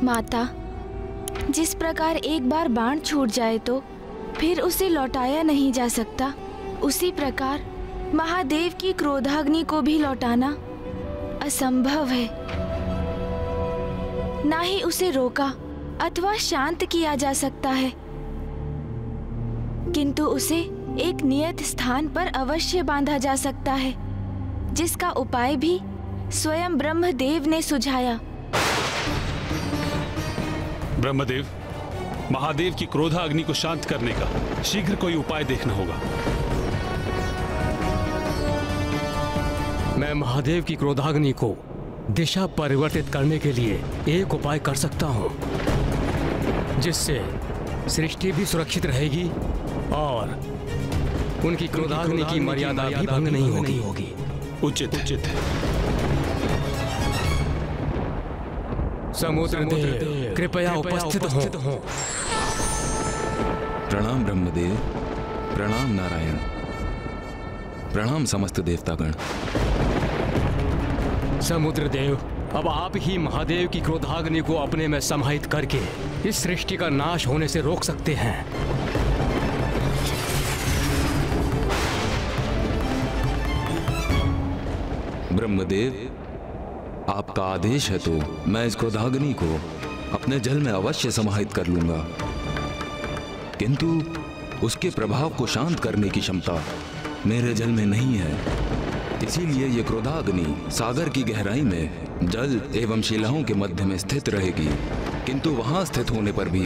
माता, जिस प्रकार एक बार बाण छूट जाए तो फिर उसे लौटाया नहीं जा सकता, उसी प्रकार महादेव की क्रोधाग्नि को भी लौटाना असंभव है। ना ही उसे रोका अथवा शांत किया जा सकता है, किंतु उसे एक नियत स्थान पर अवश्य बांधा जा सकता है, जिसका उपाय भी स्वयं ब्रह्मदेव ने सुझाया। ब्रह्मदेव, महादेव की क्रोधाग्नि को शांत करने का शीघ्र कोई उपाय देखना होगा। मैं महादेव की क्रोधाग्नि को दिशा परिवर्तित करने के लिए एक उपाय कर सकता हूं, जिससे सृष्टि भी सुरक्षित रहेगी और उनकी क्रोधाग्नि की मर्यादा भी भंग नहीं होगी। उचित है। समुद्र देव कृपया उपस्थित हो। प्रणाम ब्रह्मदेव, प्रणाम नारायण, प्रणाम समस्त देवतागण। समुद्र देव, अब आप ही महादेव की क्रोधाग्नि को अपने में समाहित करके इस सृष्टि का नाश होने से रोक सकते हैं। ब्रह्मदेव, आपका आदेश है तो मैं इस क्रोधाग्नि को अपने जल में अवश्य समाहित कर लूंगा, किंतु उसके प्रभाव को शांत करने की क्षमता मेरे जल में नहीं है। इसीलिए ये क्रोधाग्नि सागर की गहराई में जल एवं शिलाओं के मध्य में स्थित रहेगी, किंतु वहां स्थित होने पर भी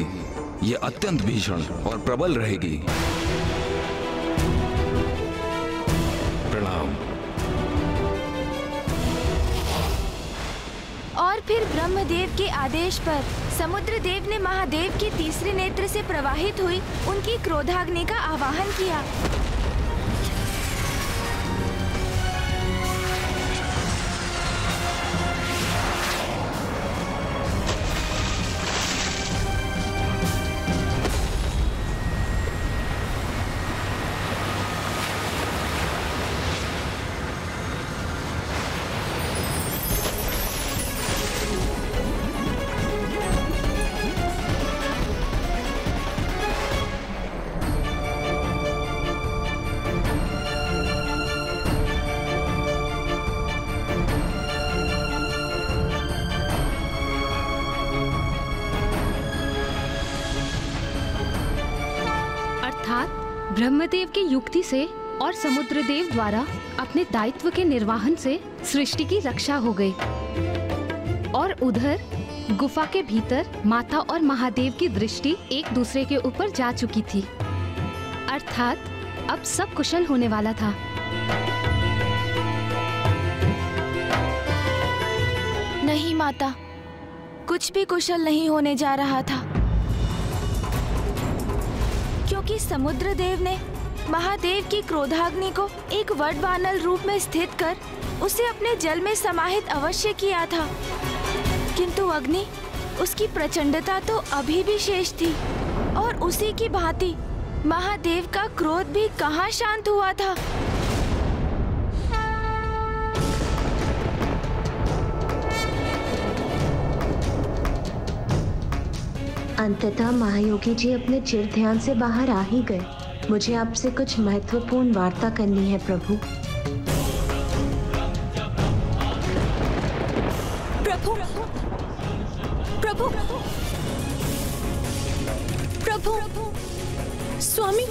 ये अत्यंत भीषण और प्रबल रहेगी। प्रणाम। और फिर ब्रह्मदेव के आदेश पर समुद्र देव ने महादेव के तीसरे नेत्र से प्रवाहित हुई उनकी क्रोधाग्नि का आवाहन किया। ब्रह्मदेव की युक्ति से और समुद्रदेव द्वारा अपने दायित्व के निर्वहन से सृष्टि की रक्षा हो गई। और उधर गुफा के भीतर माता और महादेव की दृष्टि एक दूसरे के ऊपर जा चुकी थी, अर्थात अब सब कुशल होने वाला था। नहीं माता, कुछ भी कुशल नहीं होने जा रहा था, क्योंकि समुद्रदेव ने महादेव की क्रोधाग्नि को एक वडवानल रूप में स्थित कर उसे अपने जल में समाहित अवश्य किया था, किंतु अग्नि उसकी प्रचंडता तो अभी भी शेष थी और उसी की भांति महादेव का क्रोध भी कहाँ शांत हुआ था। अंततः महायोगी जी अपने चिर ध्यान से बाहर आ ही गए। मुझे आपसे कुछ महत्वपूर्ण वार्ता करनी है प्रभु। प्रभु, प्रभु, प्रभु, स्वामी,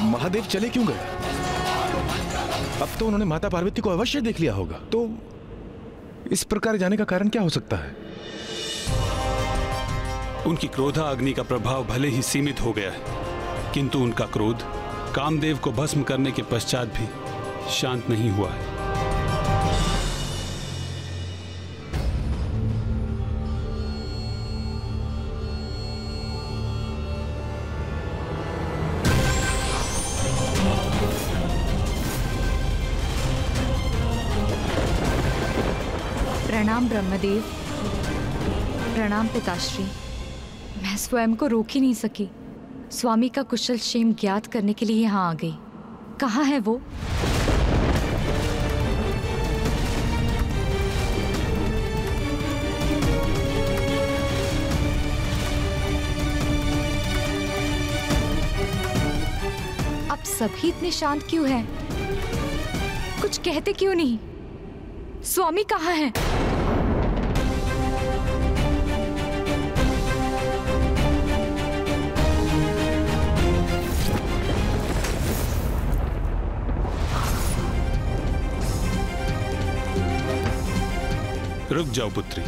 महादेव चले क्यों गए? अब तो उन्होंने माता पार्वती को अवश्य देख लिया होगा। तो इस प्रकार जाने का कारण क्या हो सकता है? उनकी क्रोधाग्नि का प्रभाव भले ही सीमित हो गया है, किंतु उनका क्रोध कामदेव को भस्म करने के पश्चात भी शांत नहीं हुआ है। प्रणाम ब्रह्मदेव। प्रणाम पिताश्री। मैं स्वयं को रोक ही नहीं सकी। स्वामी का कुशल क्षेम ज्ञात करने के लिए यहाँ आ गई। कहाँ है वो? अब सभी इतने शांत क्यों हैं? कुछ कहते क्यों नहीं? स्वामी कहाँ है? रुक जाओ पुत्री।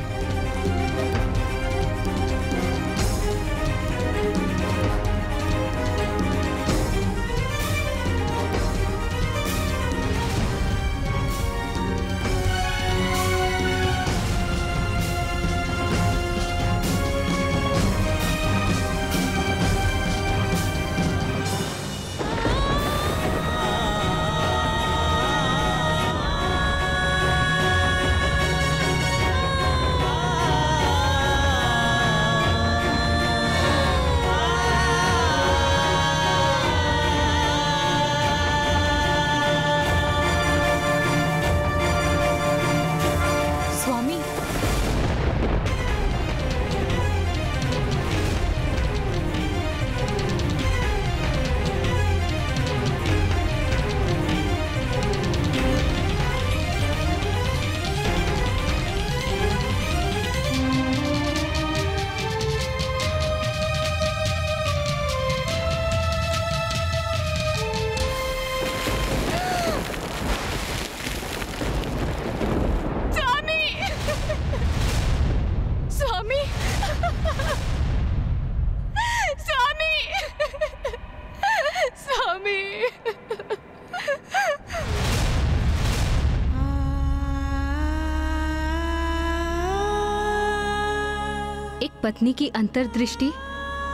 पत्नी की अंतर्दृष्टि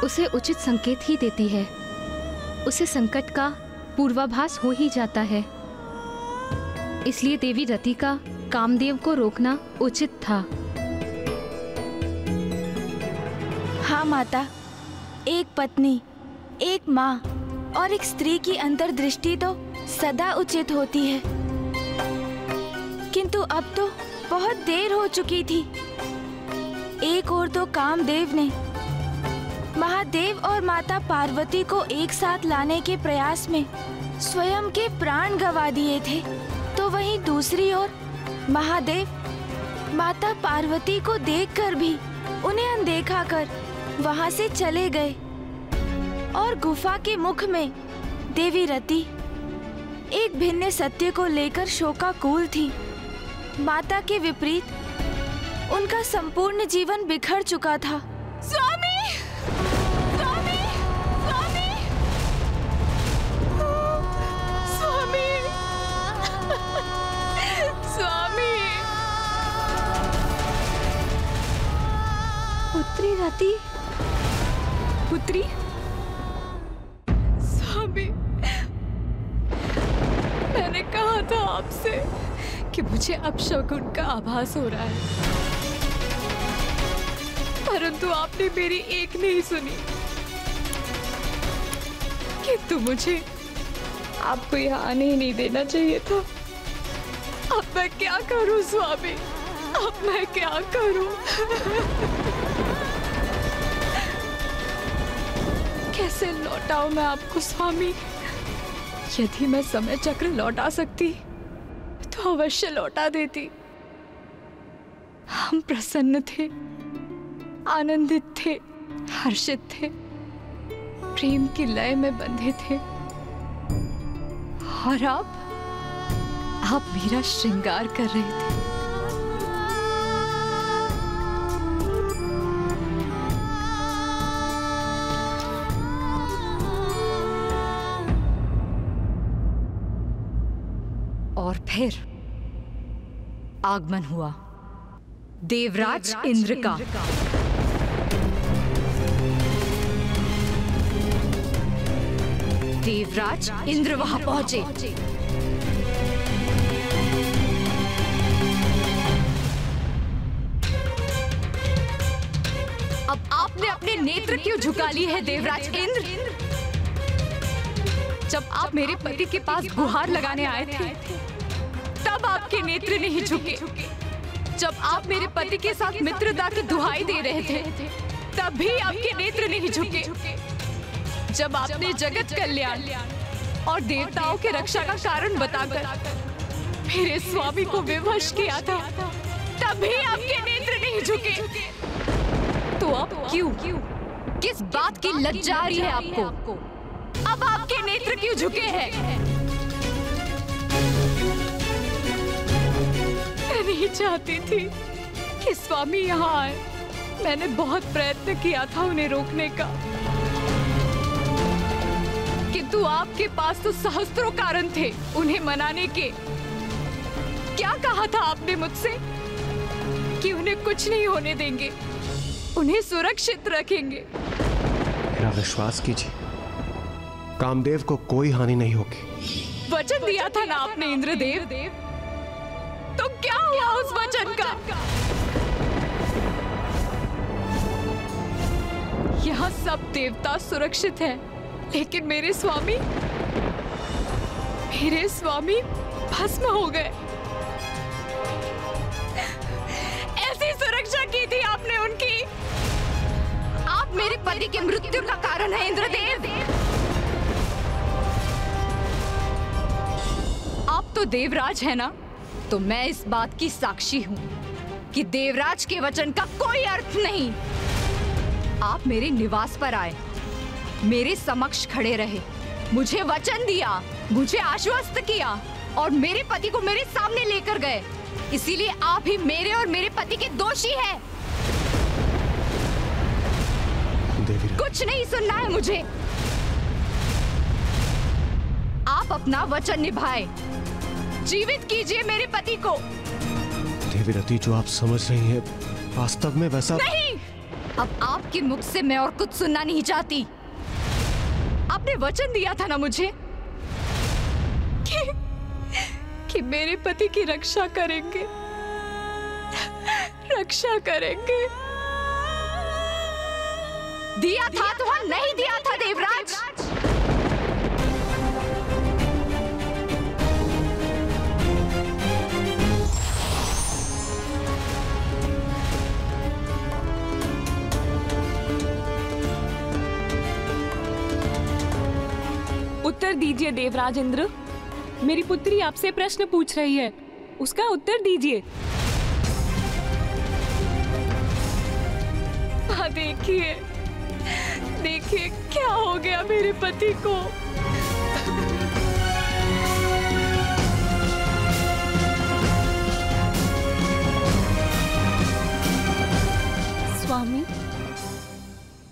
उसे उचित संकेत ही देती है। उसे संकट का पूर्वाभास हो ही जाता है। इसलिए देवी रति का कामदेव को रोकना उचित था। हाँ माता, एक पत्नी, एक माँ और एक स्त्री की अंतर्दृष्टि तो सदा उचित होती है, किंतु अब तो बहुत देर हो चुकी थी। एक ओर तो कामदेव ने महादेव और माता पार्वती को एक साथ लाने के प्रयास में स्वयं के प्राण गंवा दिए थे, तो वहीं दूसरी ओर महादेव माता पार्वती को देखकर भी उन्हें अनदेखा कर वहां से चले गए। और गुफा के मुख में देवी रति एक भिन्न सत्य को लेकर शोकाकुल थी। माता के विपरीत उनका संपूर्ण जीवन बिखर चुका था। स्वामी! स्वामी! स्वामी! स्वामी! स्वामी! पुत्री रति, पुत्री, स्वामी, मैंने कहा था आपसे कि मुझे अपशकुन का आभास हो रहा है, परंतु आपने मेरी एक नहीं सुनी। किंतु मुझे आपको यहाँ आने ही नहीं देना चाहिए था। अब मैं क्या करूं स्वामी, अब मैं क्या करूं? कैसे लौटाऊं मैं आपको स्वामी? यदि मैं समय चक्र लौटा सकती तो अवश्य लौटा देती। हम प्रसन्न थे, आनंदित थे, हर्षित थे, प्रेम की लय में बंधे थे। और आप मेरा श्रृंगार कर रहे थे। और फिर आगमन हुआ देवराज इंद्र का। देवराज इंद्र वहां पहुंचे। अब आपने अपने नेत्र क्यों झुका लिए है देवराज इंद्र? जब आप मेरे पति के पास गुहार लगाने आए थे तब आपके नेत्र नहीं झुके। जब आप मेरे पति के साथ मित्रता की दुहाई दे रहे थे तब भी आपके नेत्र नहीं झुके। जब आपने जगत कल्याण और देवताओं के रक्षा का कारण बताकर मेरे स्वामी को विवश किया था तब भी आपके नेत्र नहीं झुके। तो अब क्यों, किस बात की लज्जा आ रही है आपको? अब आपके नेत्र क्यों झुके हैं? मैं नहीं चाहती थी कि स्वामी यहाँ आए। मैंने बहुत प्रयत्न किया था उन्हें रोकने का, किंतु आपके पास तो सहस्त्रों कारण थे उन्हें मनाने के। क्या कहा था आपने मुझसे कि उन्हें कुछ नहीं होने देंगे, उन्हें सुरक्षित रखेंगे। मेरा विश्वास कीजिए, कामदेव को कोई हानि नहीं होगी। वचन दिया था ना आपने इंद्रदेव, तो क्या हुआ उस वचन का? यहाँ सब देवता सुरक्षित हैं, लेकिन मेरे स्वामी भस्म हो गए। ऐसी सुरक्षा की थी आपने उनकी। आप मेरे पति की मृत्यु का कारण है इंद्रदेव। आप तो देवराज है ना, तो मैं इस बात की साक्षी हूँ कि देवराज के वचन का कोई अर्थ नहीं। आप मेरे निवास पर आए, मेरे समक्ष खड़े रहे, मुझे वचन दिया, मुझे आश्वस्त किया और मेरे पति को मेरे सामने लेकर गए। इसीलिए आप ही मेरे और मेरे पति के दोषी हैं। कुछ नहीं सुनना है मुझे। आप अपना वचन निभाए, जीवित कीजिए मेरे पति को। देवीरती, जो आप समझ रही हैं वास्तव में वैसा नहीं। अब आपके मुख से मैं और कुछ सुनना नहीं चाहती। आपने वचन दिया था ना मुझे कि मेरे पति की रक्षा करेंगे, रक्षा करेंगे। दिया था तो हम नहीं दिया था देवराज। उत्तर दीजिए देवराज इंद्र, मेरी पुत्री आपसे प्रश्न पूछ रही है, उसका उत्तर दीजिए। देखिए, देखिए क्या हो गया मेरे पति को। स्वामी,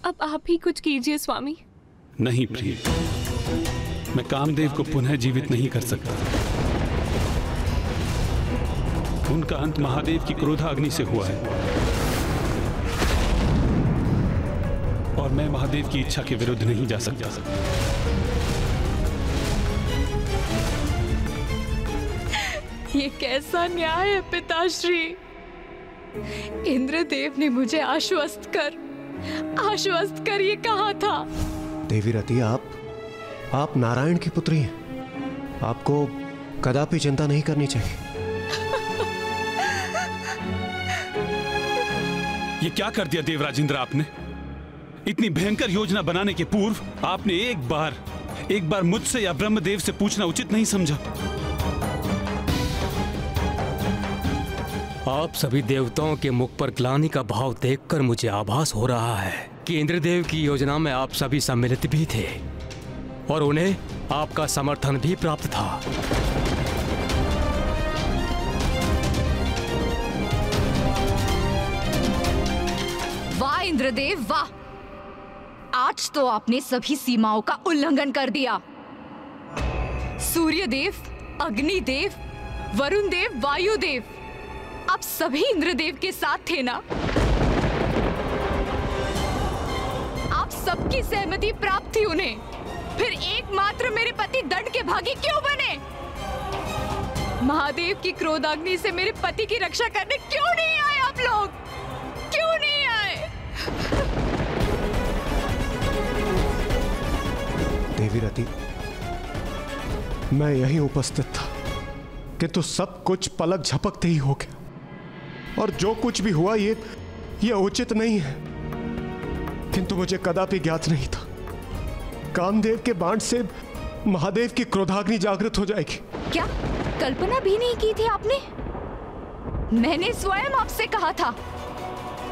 अब आप ही कुछ कीजिए स्वामी। नहीं प्रिय, मैं कामदेव को पुनः जीवित नहीं कर सकता। उनका अंत महादेव की क्रोधाग्नि से हुआ है और मैं महादेव की इच्छा के विरुद्ध नहीं जा सकता। ये कैसा न्याय है पिताश्री? इंद्रदेव ने मुझे आश्वस्त कर ये कहा था। देवीरती, आप नारायण की पुत्री हैं, आपको कदापि चिंता नहीं करनी चाहिए। ये क्या कर दिया देवराज इंद्र आपने? इतनी भयंकर योजना बनाने के पूर्व आपने एक बार मुझसे या ब्रह्मदेव से पूछना उचित नहीं समझा? आप सभी देवताओं के मुख पर ग्लानि का भाव देखकर मुझे आभास हो रहा है कि इंद्रदेव की योजना में आप सभी सम्मिलित भी थे और उन्हें आपका समर्थन भी प्राप्त था। वाह इंद्रदेव वाह! आज तो आपने सभी सीमाओं का उल्लंघन कर दिया। सूर्यदेव, अग्निदेव, वरुण देव, वायुदेव, आप सभी इंद्रदेव के साथ थे ना? आप सबकी सहमति प्राप्त थी उन्हें, फिर एकमात्र मेरे पति दंड के भागी क्यों बने? महादेव की क्रोधाग्नि से मेरे पति की रक्षा करने क्यों नहीं आए आप लोग? क्यों नहीं आए? देवी रति, मैं यहीं उपस्थित था किंतु सब कुछ पलक झपकते ही हो गया और जो कुछ भी हुआ ये उचित नहीं है। किंतु मुझे कदापि ज्ञात नहीं था कामदेव के बाण से महादेव की क्रोधाग्नि जागृत हो जाएगी। क्या कल्पना भी नहीं की थी आपने? मैंने स्वयं आपसे कहा था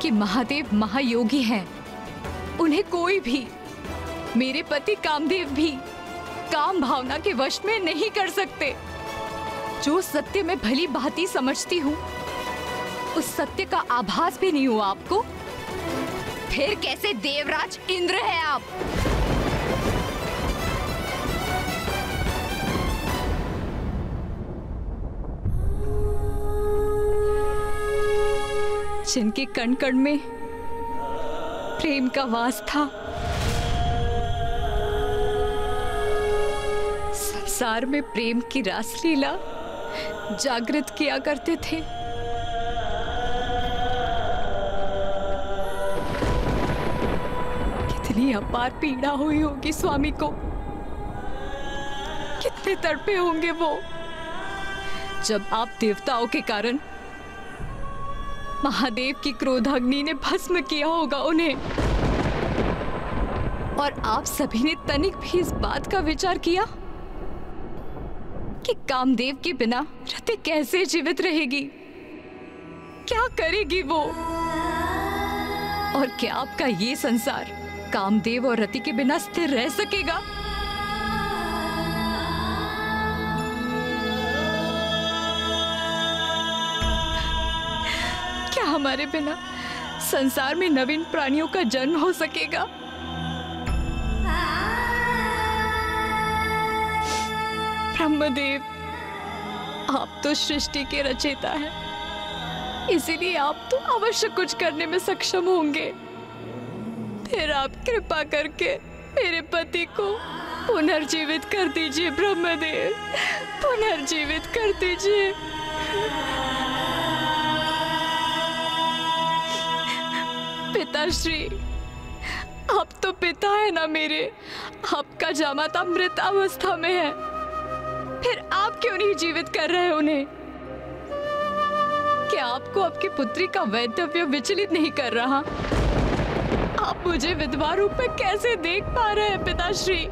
कि महादेव महायोगी हैं, उन्हें कोई भी, मेरे पति कामदेव भी, काम भावना के वश में नहीं कर सकते। जो सत्य मैं भली भांति समझती हूँ, उस सत्य का आभास भी नहीं हुआ आपको? फिर कैसे देवराज इंद्र है आप? जिनके कण कण में प्रेम का वास था, संसार में प्रेम की रासलीला जागृत किया करते थे। कितनी अपार पीड़ा हुई होगी स्वामी को, कितने तड़पे होंगे वो, जब आप देवताओं के कारण महादेव की क्रोधाग्नि ने भस्म किया होगा उन्हें। और आप सभी ने तनिक भी इस बात का विचार किया कि कामदेव के बिना रति कैसे जीवित रहेगी, क्या करेगी वो? और क्या आपका ये संसार कामदेव और रति के बिना स्थिर रह सकेगा? क्या हमारे बिना संसार में नवीन प्राणियों का जन्म हो सकेगा? ब्रह्मदेव, आप तो सृष्टि के रचयिता हैं, इसीलिए आप तो अवश्य कुछ करने में सक्षम होंगे। फिर आप कृपा करके मेरे पति को पुनर्जीवित कर दीजिए ब्रह्मदेव, पुनर्जीवित कर दीजिए। पिताश्री, आप तो पिता है ना मेरे, आपका जामाता मृत अवस्था में है, फिर आप क्यों नहीं जीवित कर रहे उन्हें? क्या आपको आपकी पुत्री का वैधव्य विचलित नहीं कर रहा? आप मुझे विधवा रूप में कैसे देख पा रहे हैं पिताश्री?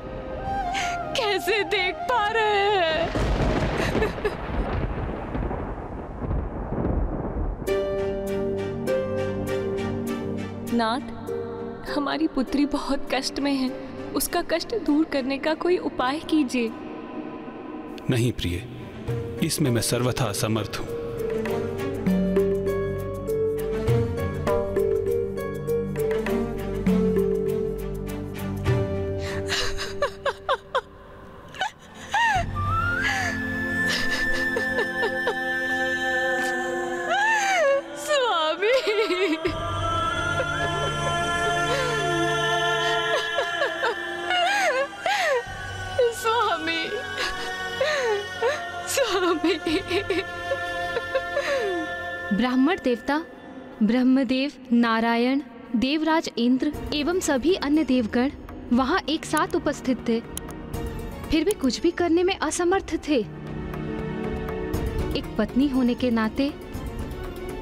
कैसे देख पा रहे हैं? नाथ, हमारी पुत्री बहुत कष्ट में है, उसका कष्ट दूर करने का कोई उपाय कीजिए। नहीं प्रिय, इसमें मैं सर्वथा असमर्थ हूं। ब्राह्मण देवता ब्रह्मदेव, नारायण, देवराज इंद्र एवं सभी अन्य देवगण वहां एक साथ उपस्थित थे फिर भी कुछ भी करने में असमर्थ थे। एक पत्नी होने के नाते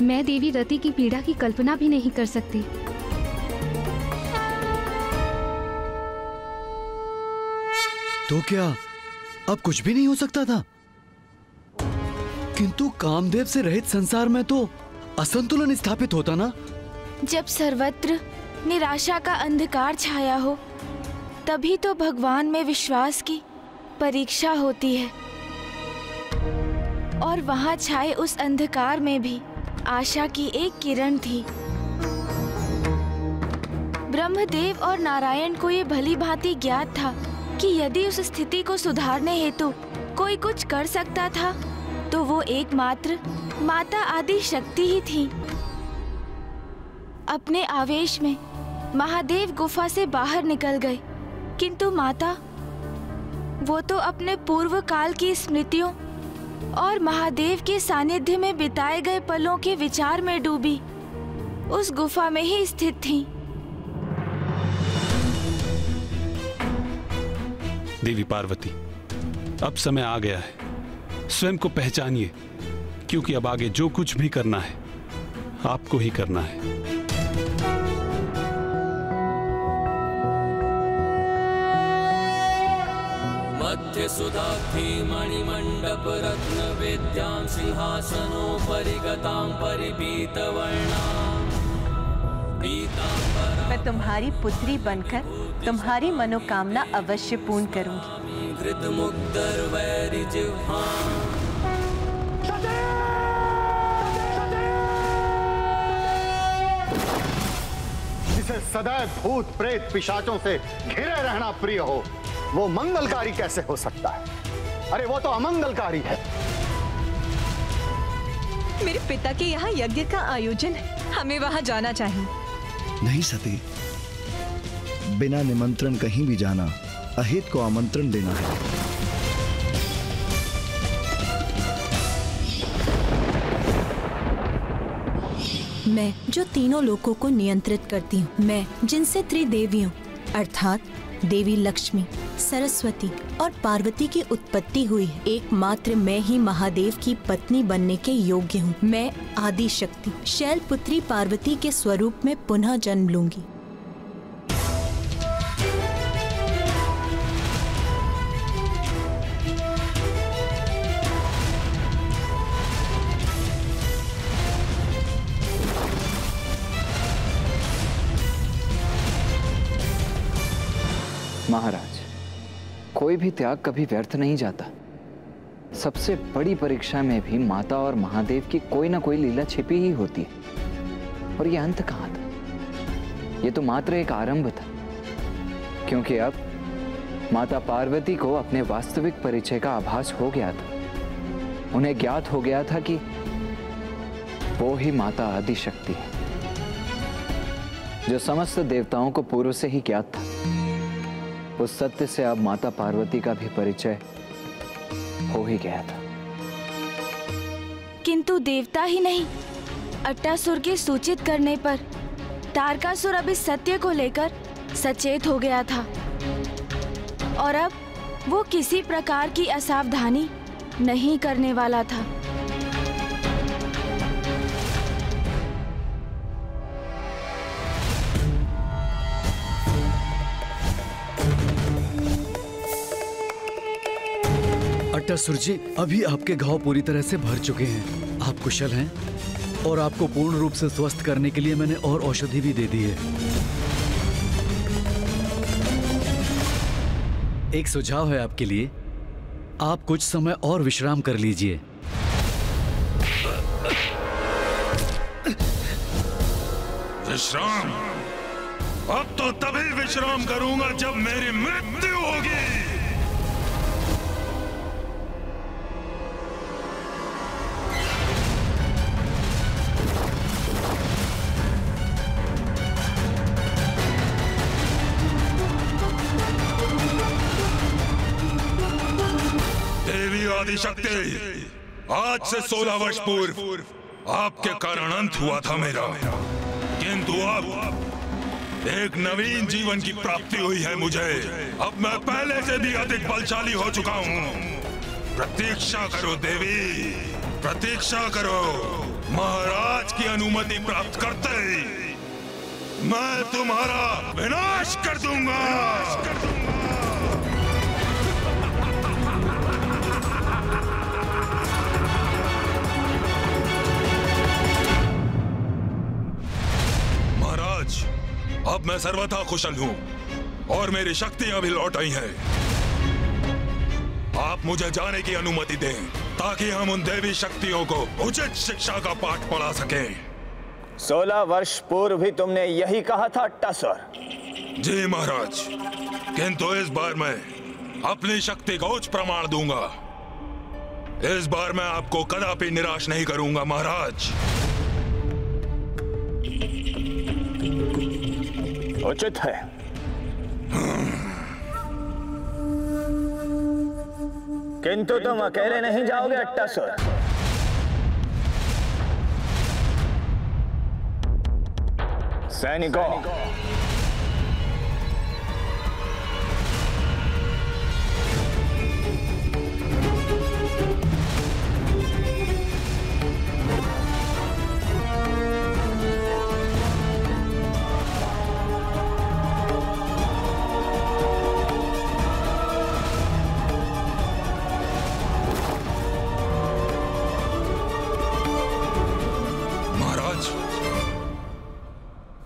मैं देवी रति की पीड़ा की कल्पना भी नहीं कर सकती। तो क्या अब कुछ भी नहीं हो सकता था? किंतु कामदेव से रहित संसार में तो असंतुलन स्थापित होता ना। जब सर्वत्र निराशा का अंधकार छाया हो, तभी तो भगवान में विश्वास की परीक्षा होती है। और वहां छाए उस अंधकार में भी आशा की एक किरण थी। ब्रह्मदेव और नारायण को ये भली भांति ज्ञात था कि यदि उस स्थिति को सुधारने हेतु कोई कुछ कर सकता था तो वो एकमात्र माता आदि शक्ति ही थी। अपने आवेश में महादेव गुफा से बाहर निकल गए, किंतु माता वो तो अपने पूर्व काल की स्मृतियों और महादेव के सानिध्य में बिताए गए पलों के विचार में डूबी उस गुफा में ही स्थित थीं। देवी पार्वती, अब समय आ गया है, स्वयं को पहचानिए, क्योंकि अब आगे जो कुछ भी करना है आपको ही करना है। मध्य सुधाब्धि मणिमंडप रत्न वेद्यां सिंहासनोपरि गतां परिपीतवर्णां पीतांबरां। मैं तुम्हारी पुत्री बनकर तुम्हारी मनोकामना अवश्य पूर्ण करूंगी। घृतमुग्धर वैरिजिह्वां। जिसे सदैव भूत प्रेत पिशाचों से घिरे रहना प्रिय हो, वो मंगलकारी कैसे हो सकता है? अरे वो तो अमंगलकारी है। मेरे पिता के यहाँ यज्ञ का आयोजन है, हमें वहाँ जाना चाहिए। नहीं सती, बिना निमंत्रण कहीं भी जाना अहित को आमंत्रण देना है। मैं जो तीनों लोकों को नियंत्रित करती हूँ, मैं जिनसे त्रिदेवियों अर्थात देवी लक्ष्मी, सरस्वती और पार्वती की उत्पत्ति हुई है, एकमात्र मैं ही महादेव की पत्नी बनने के योग्य हूँ। मैं आदि शक्ति शैलपुत्री पार्वती के स्वरूप में पुनः जन्म लूंगी। महाराज, कोई भी त्याग कभी व्यर्थ नहीं जाता। सबसे बड़ी परीक्षा में भी माता और महादेव की कोई ना कोई लीला छिपी ही होती है। और ये अंत कहाँ था? ये तो मात्र एक आरंभ था, क्योंकि अब माता पार्वती को अपने वास्तविक परिचय का आभास हो गया था। उन्हें ज्ञात हो गया था कि वो ही माता आदिशक्ति है, जो समस्त देवताओं को पूर्व से ही ज्ञात था। उस सत्य से अब माता पार्वती का भी परिचय हो ही गया था। किंतु देवता ही नहीं, अट्टासुर के सूचित करने पर तारकासुर अब इस सत्य को लेकर सचेत हो गया था और अब वो किसी प्रकार की असावधानी नहीं करने वाला था। अट्टासुर जी, अभी आपके घाव पूरी तरह से भर चुके हैं। आप कुशल हैं और आपको पूर्ण रूप से स्वस्थ करने के लिए मैंने और औषधि भी दे दी है। एक सुझाव है आपके लिए, आप कुछ समय और विश्राम कर लीजिए। विश्राम? अब तो तभी विश्राम करूंगा जब मेरी मृत्यु होगी। आदिशक्ति, आज से 16 वर्ष पूर्व आपके कारण अंत हुआ था मेरा, किंतु अब एक नवीन जीवन की प्राप्ति हुई है मुझे। अब मैं पहले से भी अधिक बलशाली हो चुका हूँ। प्रतीक्षा करो देवी, प्रतीक्षा करो। महाराज की अनुमति प्राप्त करते ही मैं तुम्हारा विनाश कर दूंगा। महाराज, अब मैं सर्वथा कुशल हूं और मेरी शक्तियां भी लौट आई हैं। आप मुझे जाने की अनुमति दें ताकि हम उन देवी शक्तियों को उचित शिक्षा का पाठ पढ़ा सकें। 16 वर्ष पूर्व भी तुमने यही कहा था टसर। जी महाराज, किंतु इस बार मैं अपनी शक्ति का उच्च प्रमाण दूंगा। इस बार मैं आपको कदापि निराश नहीं करूंगा महाराज। उचित है। किंतु तुम अकेले नहीं जाओगे टसर। सैनिकों,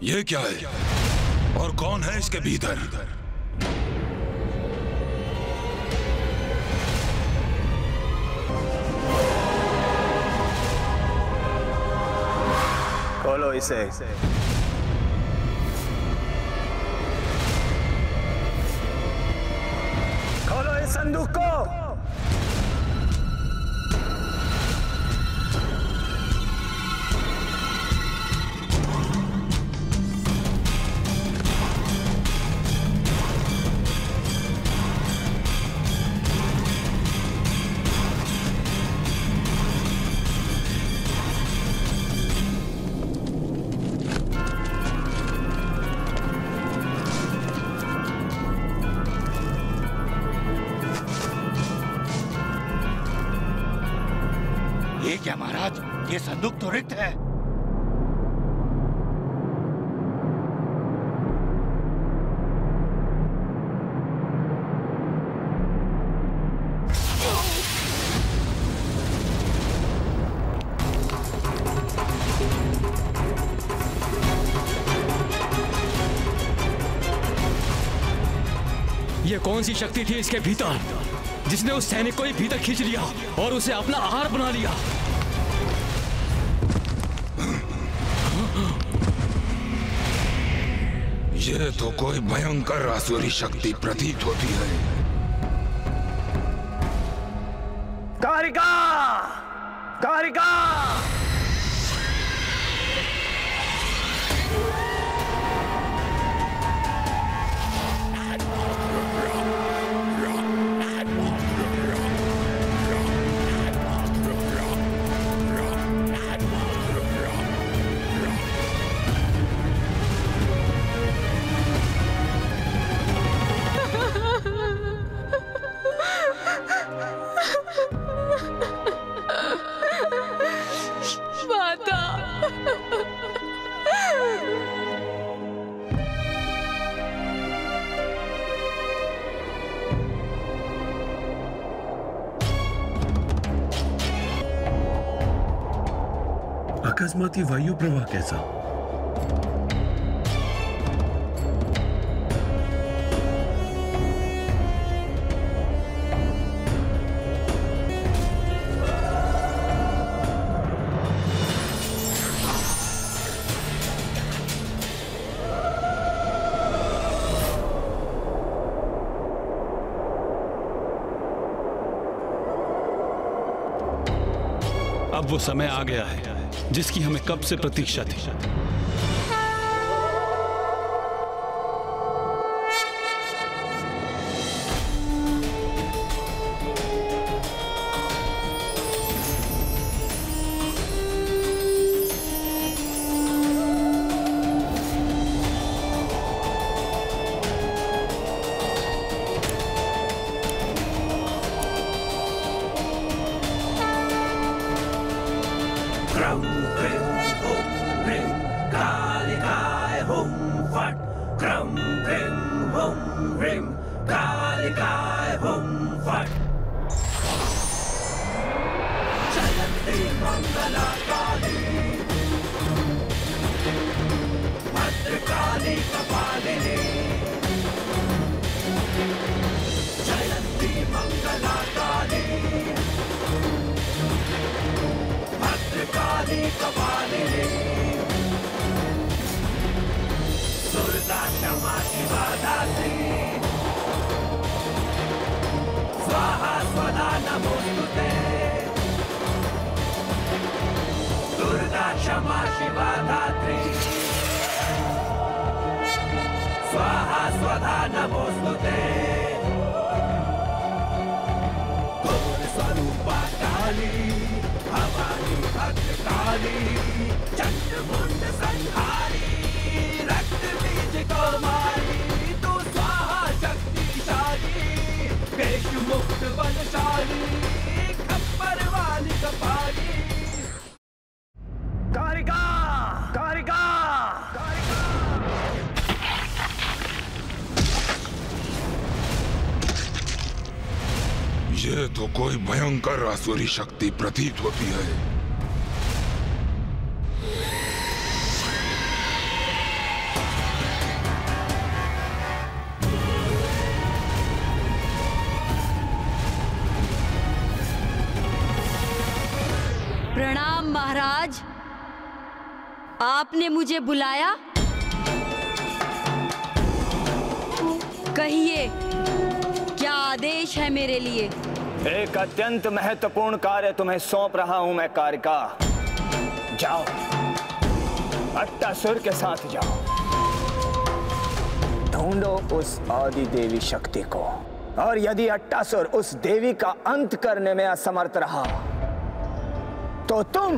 ये क्या है और कौन है इसके भीतर? खोलो इसे। खोलो इस संदूक को। ये क्या महाराज, ये संदूक तो रिक्त है। ये कौन सी शक्ति थी इसके भीतर जिसने उस सैनिक को ही भीतर खींच लिया और उसे अपना आहार बना लिया? ये तो कोई भयंकर आसुरी शक्ति प्रतीत होती है। कारिका! कारिका! अकस्माती वायु प्रवाह कैसा? अब वो समय आ गया है जिसकी हमें कब से प्रतीक्षा थी। हुम ह्रीं कालिकाय हुम फट्। चलन्ती मंगलाकाली भद्रकाली कपालिनी। चलन्ती मंगलाकाली भद्रकाली कपालिनी। दुर्गा क्षमा शिवा दात्री स्वाहा स्वधा नमोस्तुते। दुर्गा क्षमा शिवा दात्री स्वाहा स्वधा नमोस्तुते। घोर स्वरूपा काली भवानी भद्रकाली चंद्रमुंड संहारी रक्त बीज कौमारी। तू स्वाहा शक्तिशाली देश मुक्त बलशाली खप्पर वाली कपाली। कारिका कारिका ये तो कोई भयंकर आसुरी शक्ति प्रतीत होती है। प्रणाम महाराज, आपने मुझे बुलाया? कहिए, क्या आदेश है मेरे लिए? एक अत्यंत महत्वपूर्ण कार्य तुम्हें सौंप रहा हूं मैं कारिका। जाओ, अट्टासुर के साथ जाओ, ढूंढो उस आदि देवी शक्ति को, और यदि अट्टासुर उस देवी का अंत करने में असमर्थ रहा तो तुम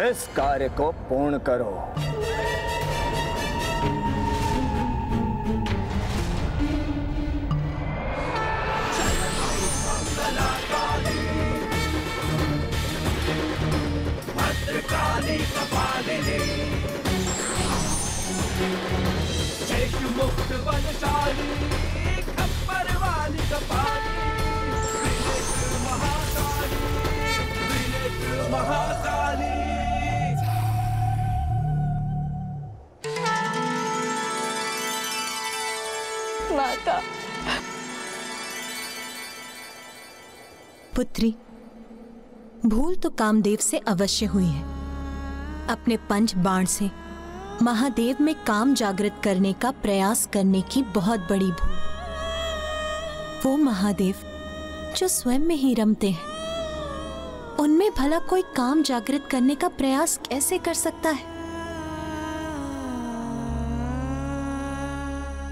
इस कार्य को पूर्ण करो। भद्रकाली कपालिनी शेष मुक्त बलशाली खप्पर वाली कपाली। त्रिनेत्र महाकाली त्रिनेत्र महाकाली। माता। पुत्री, भूल तो कामदेव से अवश्य हुई है। अपने पंच बाण से महादेव में काम जागृत करने का प्रयास करने की बहुत बड़ी भूल। वो महादेव जो स्वयं में ही रमते हैं, उनमें भला कोई काम जागृत करने का प्रयास कैसे कर सकता है?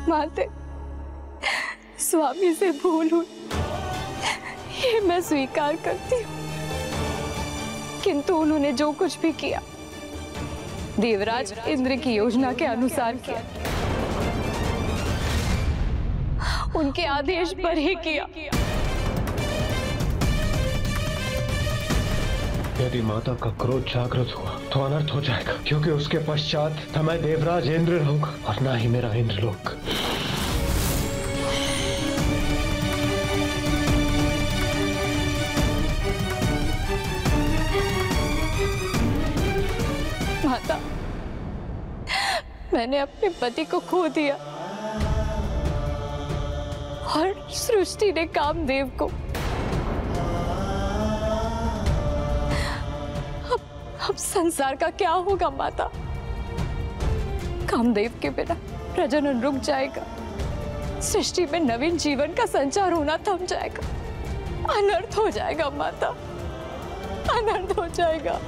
माते, स्वामी से भूल हुई, ये मैं स्वीकार करती हूँ, किंतु उन्होंने जो कुछ भी किया देवराज इंद्र की योजना के अनुसार किया, उनके आदेश पर ही किया। यदि माता का क्रोध जागृत हुआ तो अनर्थ हो जाएगा, क्योंकि उसके पश्चात न मैं देवराज इंद्र रहूंगा और न ही मेरा इंद्रलोक। माता, मैंने अपने पति को खो दिया और सृष्टि ने कामदेव को। अब संसार का क्या होगा माता? कामदेव के बिना प्रजनन रुक जाएगा, सृष्टि में नवीन जीवन का संचार होना थम जाएगा, अनर्थ हो जाएगा माता, अनर्थ हो जाएगा।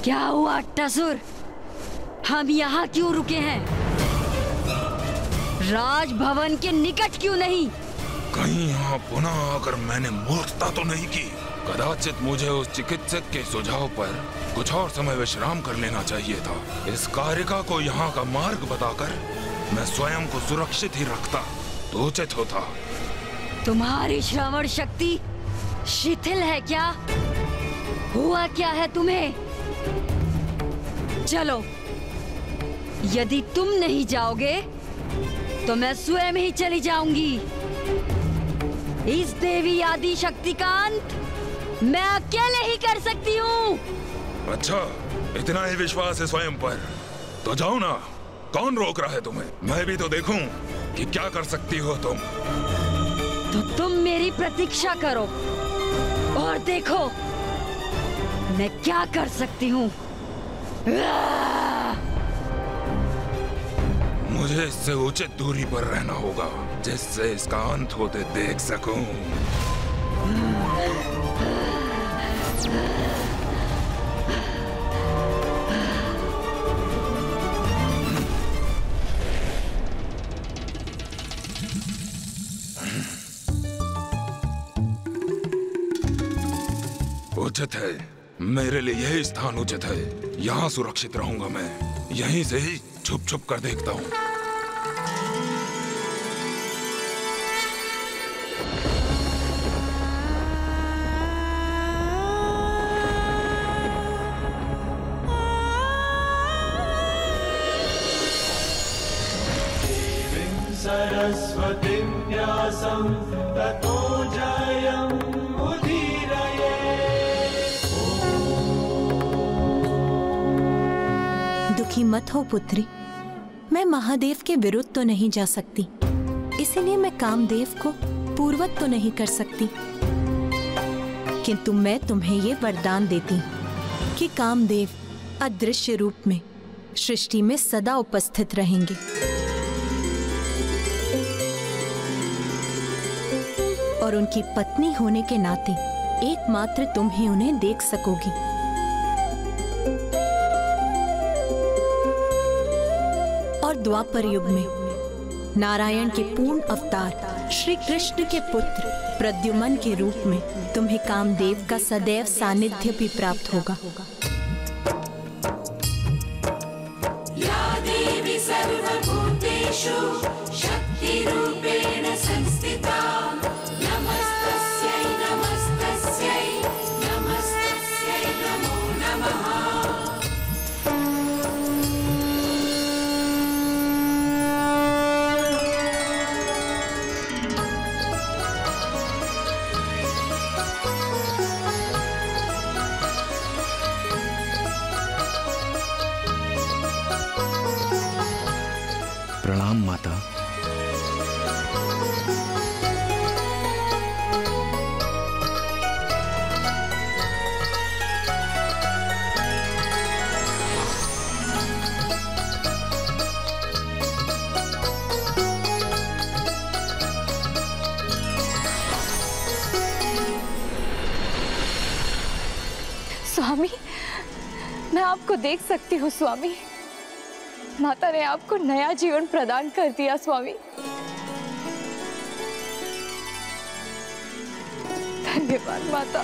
क्या हुआ अट्टासुर? हम यहाँ क्यों रुके हैं? राजभवन के निकट क्यों नहीं? कहीं यहाँ पुनः आकर मैंने मूर्खता तो नहीं की? कदाचित मुझे उस चिकित्सक के सुझाव पर कुछ और समय विश्राम कर लेना चाहिए था। इस कारिका को यहाँ का मार्ग बताकर मैं स्वयं को सुरक्षित ही रखता तो उचित होता। तुम्हारी श्रवण शक्ति शिथिल है क्या? हुआ क्या है तुम्हें? चलो, यदि तुम नहीं जाओगे तो मैं स्वयं ही चली जाऊंगी। इस देवी आदि शक्ति का अंत मैं अकेले ही कर सकती हूँ। अच्छा, इतना ही विश्वास है स्वयं पर, तो जाओ ना। कौन रोक रहा है तुम्हें? मैं भी तो देखूं कि क्या कर सकती हो तुम। तो तुम मेरी प्रतीक्षा करो और देखो मैं क्या कर सकती हूँ। मुझे इससे उचित दूरी पर रहना होगा, जिससे इसका अंत होते देख सकूं। उचित है, मेरे लिए यही स्थान उचित है। यहाँ सुरक्षित रहूंगा मैं। यहीं से ही छुप छुप कर देखता हूँ। सरस्वतीं व्यासं ततो जयम् उदीरये। दुखी मत हो पुत्री, मैं महादेव के विरुद्ध तो नहीं जा सकती, इसीलिए मैं कामदेव को पूर्वत तो नहीं कर सकती, किंतु मैं तुम्हें ये वरदान देती हूँ कि कामदेव अदृश्य रूप में सृष्टि में सदा उपस्थित रहेंगे। और उनकी पत्नी होने के नाते एकमात्र तुम ही उन्हें देख सकोगी। और द्वापर युग में नारायण के पूर्ण अवतार श्री कृष्ण के पुत्र प्रद्युमन के रूप में तुम्हें कामदेव का सदैव सानिध्य भी प्राप्त होगा। या देवी सर्वभूतेषु शक्तिरूपेण संस्थिता। नमस्तस्यै नमस्तस्यै नमस्तस्यै नमो नमः। प्रणाम माता। स्वामी, मैं आपको देख सकती हूँ स्वामी। माता ने आपको नया जीवन प्रदान कर दिया स्वामी। धन्यवाद माता।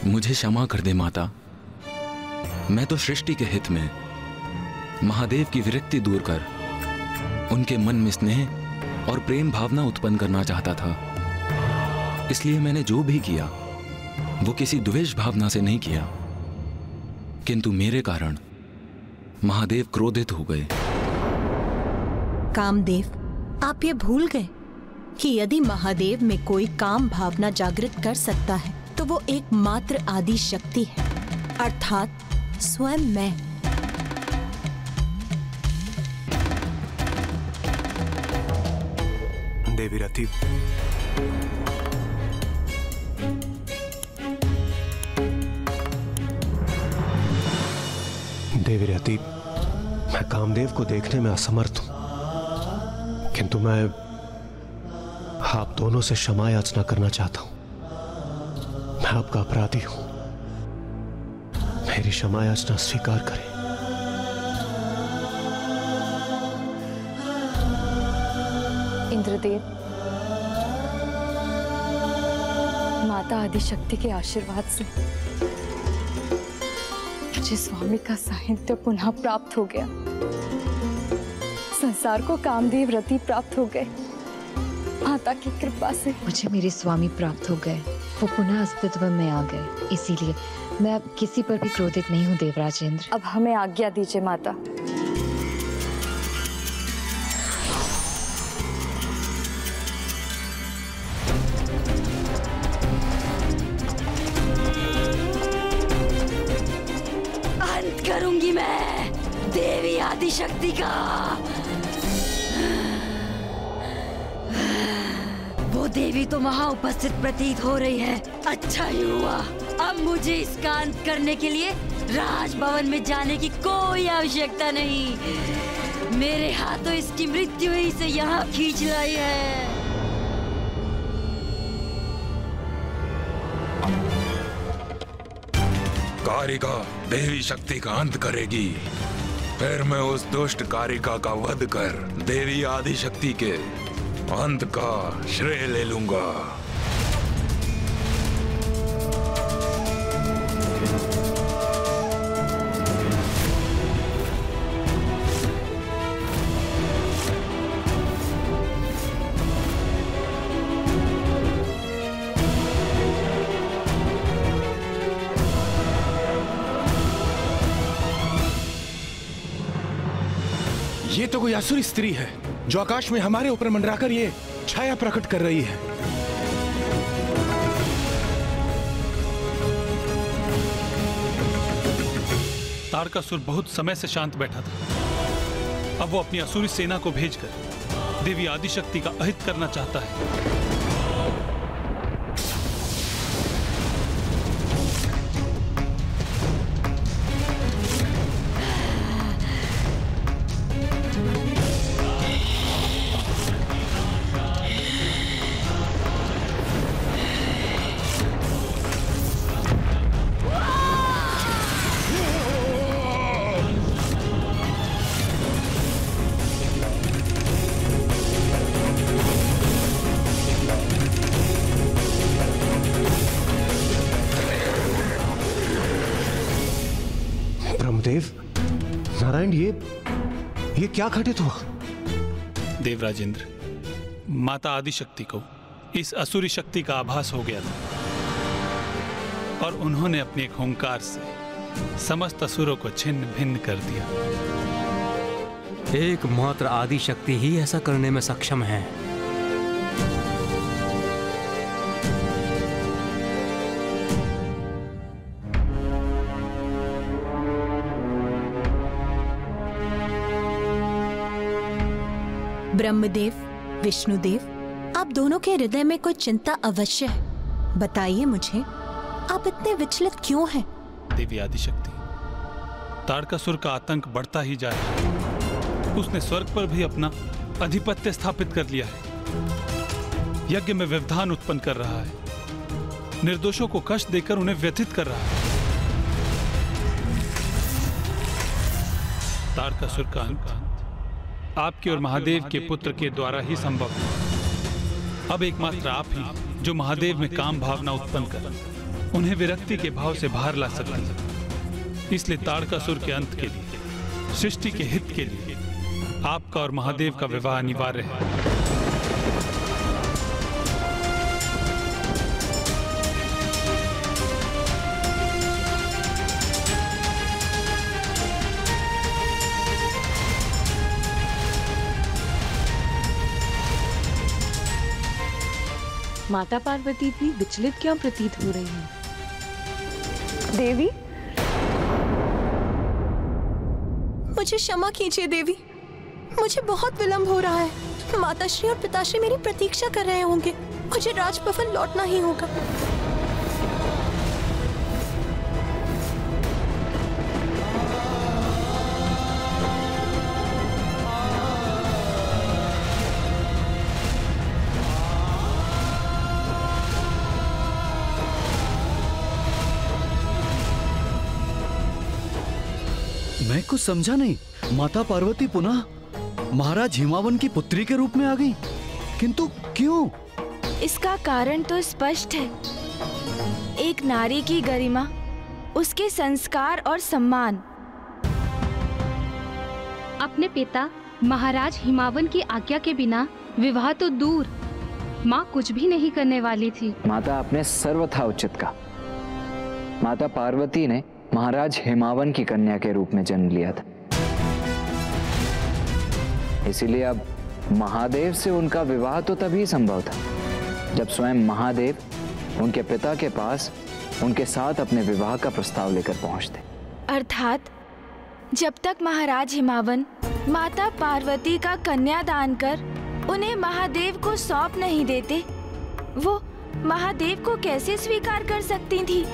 मुझे क्षमा कर दे माता। मैं तो सृष्टि के हित में महादेव की विरक्ति दूर कर उनके मन में स्नेह और प्रेम भावना उत्पन्न करना चाहता था। इसलिए मैंने जो भी किया वो किसी द्वेष भावना से नहीं किया, किंतु मेरे कारण महादेव क्रोधित हो गए। कामदेव, आप ये भूल गए कि यदि महादेव में कोई काम भावना जागृत कर सकता है तो वो एकमात्र आदि शक्ति है, अर्थात स्वयं मैं। देवी रति, देवी रति, मैं कामदेव को देखने में असमर्थ हूं, किंतु मैं आप दोनों से क्षमा याचना करना चाहता हूं। मैं आपका अपराधी हूं, मेरी क्षमा याचना स्वीकार करें। इंद्रदेव, माता आदिशक्ति के आशीर्वाद से मुझे स्वामी का साहित्य पुनः प्राप्त हो गया। संसार को कामदेव रति प्राप्त हो गए। माता की कृपा से मुझे मेरे स्वामी प्राप्त हो गए, वो पुनः अस्तित्व में आ गए। इसीलिए मैं अब किसी पर भी क्रोधित नहीं हूँ देवराज इंद्र। अब हमें आज्ञा दीजिए माता। अंत करूंगी मैं देवी आदिशक्ति का। वो देवी तो वहाँ उपस्थित प्रतीत हो रही है। अच्छा ही हुआ, अब मुझे इसका अंत करने के लिए राजभवन में जाने की कोई आवश्यकता नहीं। मेरे हाथों इसकी मृत्यु ही से यहाँ खींच लाई है। कारिका देवी शक्ति का अंत करेगी, फिर मैं उस दुष्ट कारिका का वध कर देवी आदिशक्ति के अंत का श्रेय ले लूंगा। ये तो कोई आसुरी स्त्री है जो आकाश में हमारे ऊपर मंडराकर ये छाया प्रकट कर रही है। तारकासुर बहुत समय से शांत बैठा था। अब वो अपनी असुरी सेना को भेजकर देवी आदिशक्ति का अहित करना चाहता है। ब्रह्मदेव, नारायण, ये क्या घटित हुआ? देवराज इंद्र, माता आदिशक्ति को इस असुरी शक्ति का आभास हो गया था और उन्होंने अपने एक हुंकार से समस्त असुरों को छिन्न भिन्न कर दिया। एकमात्र आदिशक्ति ही ऐसा करने में सक्षम है। ब्रह्मदेव, विष्णुदेव, आप दोनों के हृदय में कोई चिंता अवश्य है। बताइए मुझे, आप इतने विचलित क्यों हैं? देवी आदिशक्ति, तारकासुर का आतंक बढ़ता ही जा रहा है। उसने स्वर्ग पर भी अपना अधिपत्य स्थापित कर लिया है। यज्ञ में व्यवधान उत्पन्न कर रहा है। निर्दोषों को कष्ट देकर उन्हें व्यथित कर रहा है। तारकासुर का अंत आपके और महादेव के पुत्र के द्वारा ही संभव है। अब एकमात्र आप ही जो महादेव में काम भावना उत्पन्न कर उन्हें विरक्ति के भाव से बाहर ला सकते हैं। इसलिए तारकासुर के अंत के लिए, सृष्टि के हित के लिए आपका और महादेव का विवाह अनिवार्य है। माता पार्वती इतनी विचलित क्यों प्रतीत हो रही है? देवी, मुझे क्षमा कीजिए देवी, मुझे बहुत विलंब हो रहा है। माताश्री और पिताश्री मेरी प्रतीक्षा कर रहे होंगे। मुझे राजभवन लौटना ही होगा। मैं कुछ समझा नहीं। माता पार्वती पुनः महाराज हिमावन की पुत्री के रूप में आ गई, किंतु क्यों? इसका कारण तो स्पष्ट है। एक नारी की गरिमा, उसके संस्कार और सम्मान। अपने पिता महाराज हिमावन की आज्ञा के बिना विवाह तो दूर, माँ कुछ भी नहीं करने वाली थी। माता आपने सर्वथा उचित कहा। माता पार्वती ने महाराज हिमावन की कन्या के रूप में जन्म लिया था, इसीलिए अब महादेव से उनका विवाह तो तभी संभव था जब स्वयं महादेव उनके पिता के पास उनके साथ अपने विवाह का प्रस्ताव लेकर पहुंचते। अर्थात जब तक महाराज हिमावन माता पार्वती का कन्यादान कर उन्हें महादेव को सौंप नहीं देते, वो महादेव को कैसे स्वीकार कर सकती थी?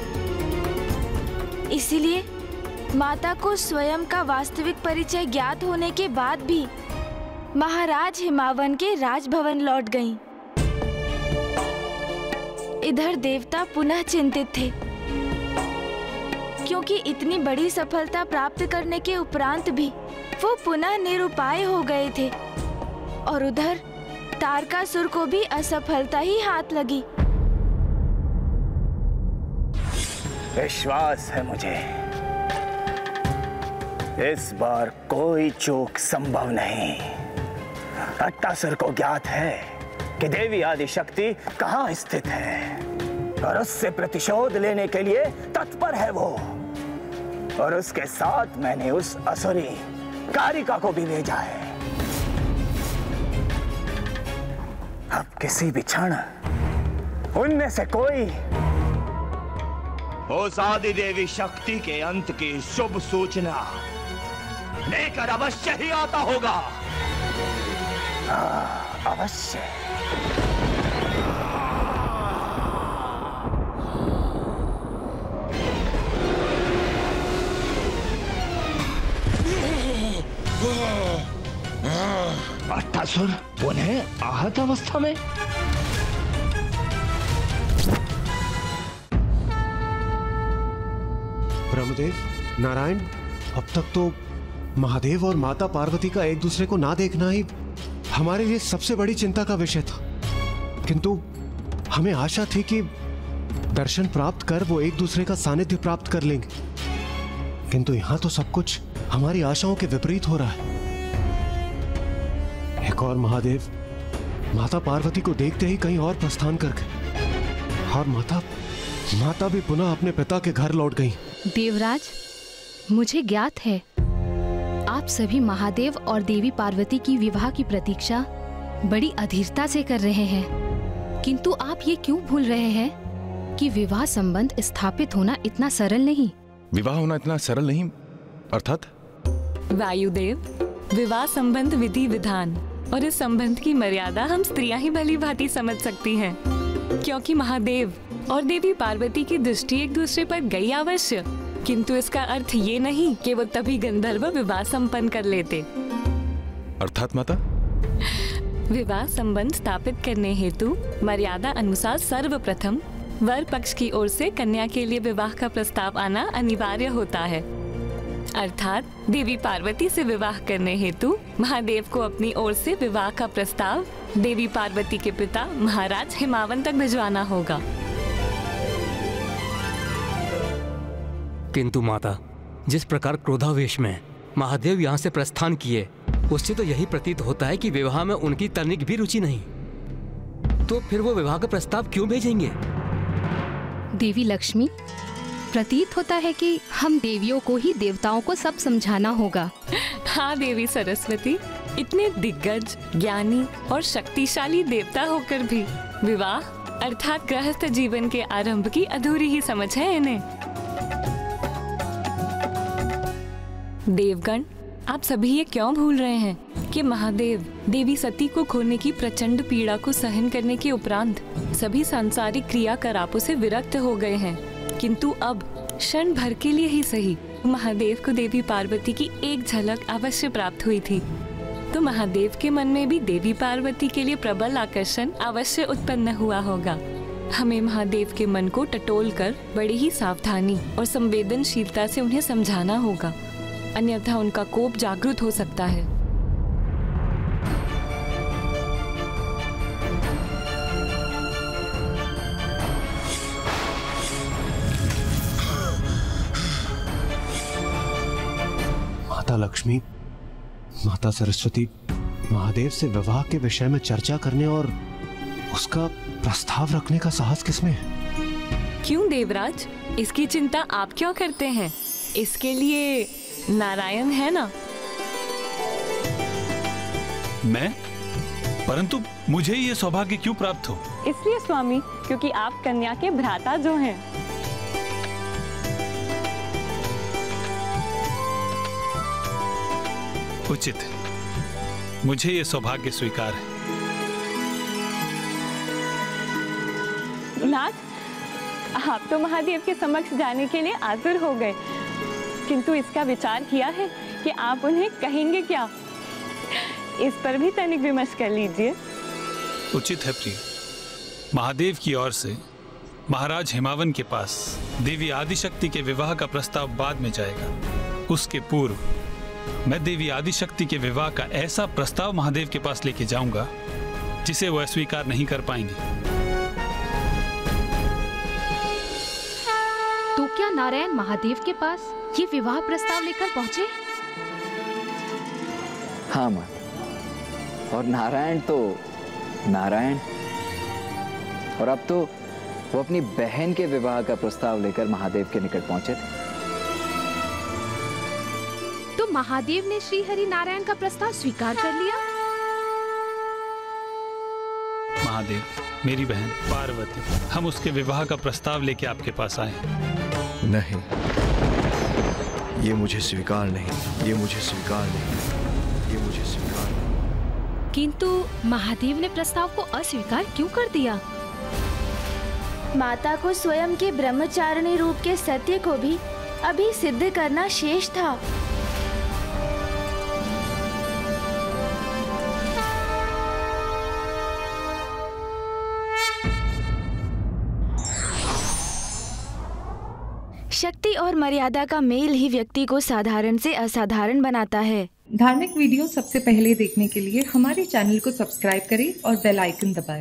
इसीलिए माता को स्वयं का वास्तविक परिचय ज्ञात होने के बाद भी महाराज हिमावन के राजभवन लौट गईं। इधर देवता पुनः चिंतित थे, क्योंकि इतनी बड़ी सफलता प्राप्त करने के उपरांत भी वो पुनः निरुपाय हो गए थे, और उधर तारकासुर को भी असफलता ही हाथ लगी। विश्वास है मुझे, इस बार कोई चूक संभव नहीं। अट्टासुर को ज्ञात है कि देवी आदि शक्ति कहाँ स्थित है, और उससे प्रतिशोध लेने के लिए तत्पर है वो। और उसके साथ मैंने उस असुरी कारिका को भी भेजा है। अब किसी भी क्षण उनमें से कोई उस आदि देवी शक्ति के अंत की शुभ सूचना लेकर अवश्य ही आता होगा। अवश्य। अट्टासुर पुनः आहत अवस्था में। ब्रह्मदेव, नारायण, अब तक तो महादेव और माता पार्वती का एक दूसरे को ना देखना ही हमारे लिए सबसे बड़ी चिंता का विषय था। किंतु हमें आशा थी कि दर्शन प्राप्त कर वो एक दूसरे का सानिध्य प्राप्त कर लेंगे, किंतु यहां तो सब कुछ हमारी आशाओं के विपरीत हो रहा है। एक और महादेव माता पार्वती को देखते ही कहीं और प्रस्थान कर गए, और माता भी पुनः अपने पिता के घर लौट गई। देवराज, मुझे ज्ञात है आप सभी महादेव और देवी पार्वती की विवाह की प्रतीक्षा बड़ी अधीरता से कर रहे हैं, किंतु आप ये क्यों भूल रहे हैं कि विवाह संबंध स्थापित होना इतना सरल नहीं। विवाह होना इतना सरल नहीं अर्थात? वायुदेव, विवाह संबंध विधि विधान और इस संबंध की मर्यादा हम स्त्रियां ही भली भांति समझ सकती हैं, क्योंकि महादेव और देवी पार्वती की दृष्टि एक दूसरे पर गई अवश्य, किंतु इसका अर्थ ये नहीं कि वो तभी गंधर्व विवाह संपन्न कर लेते। अर्थात माता? विवाह संबंध स्थापित करने हेतु मर्यादा अनुसार सर्वप्रथम वर पक्ष की ओर से कन्या के लिए विवाह का प्रस्ताव आना अनिवार्य होता है। अर्थात देवी पार्वती से विवाह करने हेतु महादेव को अपनी ओर से विवाह का प्रस्ताव देवी पार्वती के पिता महाराज हिमावन तक भिजवाना होगा। किंतु माता, जिस प्रकार क्रोधावेश में महादेव यहाँ से प्रस्थान किए, उससे तो यही प्रतीत होता है कि विवाह में उनकी तनिक भी रुचि नहीं। तो फिर वो विवाह का प्रस्ताव क्यों भेजेंगे? देवी लक्ष्मी, प्रतीत होता है कि हम देवियों को ही देवताओं को सब समझाना होगा। हाँ देवी सरस्वती, इतने दिग्गज, ज्ञानी और शक्तिशाली देवता होकर भी विवाह अर्थात गृहस्थ जीवन के आरंभ की अधूरी ही समझ है इन्हें। देवगण, आप सभी ये क्यों भूल रहे हैं कि महादेव देवी सती को खोने की प्रचंड पीड़ा को सहन करने के उपरांत सभी सांसारिक क्रियाकलापों से विरक्त हो गए हैं, किंतु अब क्षण भर के लिए ही सही महादेव को देवी पार्वती की एक झलक अवश्य प्राप्त हुई थी। तो महादेव के मन में भी देवी पार्वती के लिए प्रबल आकर्षण अवश्य उत्पन्न हुआ होगा। हमें महादेव के मन को टटोल कर बड़ी ही सावधानी और संवेदनशीलता से उन्हें समझाना होगा अन्यथा उनका कोप जागृत हो सकता है। माता लक्ष्मी, माता सरस्वती, महादेव से विवाह के विषय में चर्चा करने और उसका प्रस्ताव रखने का साहस किसमें है? क्यों देवराज, इसकी चिंता आप क्यों करते हैं? इसके लिए नारायण है ना। मैं? परंतु मुझे ये सौभाग्य क्यों प्राप्त हो? इसलिए स्वामी, क्योंकि आप कन्या के भ्राता जो हैं। उचित है, मुझे ये सौभाग्य स्वीकार है। नाथ, आप तो महादेव के समक्ष जाने के लिए आतुर हो गए, किंतु इसका विचार किया है कि आप उन्हें कहेंगे क्या? इस पर भी तनिक विमर्श कर लीजिए। उचित है प्रिय। महादेव की ओर से महाराज हिमावन के पास देवी आदिशक्ति के विवाह का प्रस्ताव बाद में जाएगा। उसके पूर्व मैं देवी आदिशक्ति के विवाह का ऐसा प्रस्ताव महादेव के पास लेके जाऊंगा जिसे वह स्वीकार नहीं कर पाएंगे। तो क्या नारायण महादेव के पास ये विवाह प्रस्ताव लेकर पहुंचे? हाँ माँ, और नारायण तो नारायण, और अब तो वो अपनी बहन के विवाह का प्रस्ताव लेकर महादेव के निकट पहुंचे थे। तो महादेव ने श्री हरि नारायण का प्रस्ताव स्वीकार कर लिया? महादेव, मेरी बहन पार्वती, हम उसके विवाह का प्रस्ताव लेके आपके पास आए। नहीं, ये मुझे स्वीकार नहीं, ये मुझे स्वीकार नहीं, ये मुझे स्वीकार नहीं। किंतु महादेव ने प्रस्ताव को अस्वीकार क्यों कर दिया? माता को स्वयं के ब्रह्मचारिणी रूप के सत्य को भी अभी सिद्ध करना शेष था। शक्ति और मर्यादा का मेल ही व्यक्ति को साधारण से असाधारण बनाता है। धार्मिक वीडियो सबसे पहले देखने के लिए हमारे चैनल को सब्सक्राइब करें और बेल आइकन दबाएं।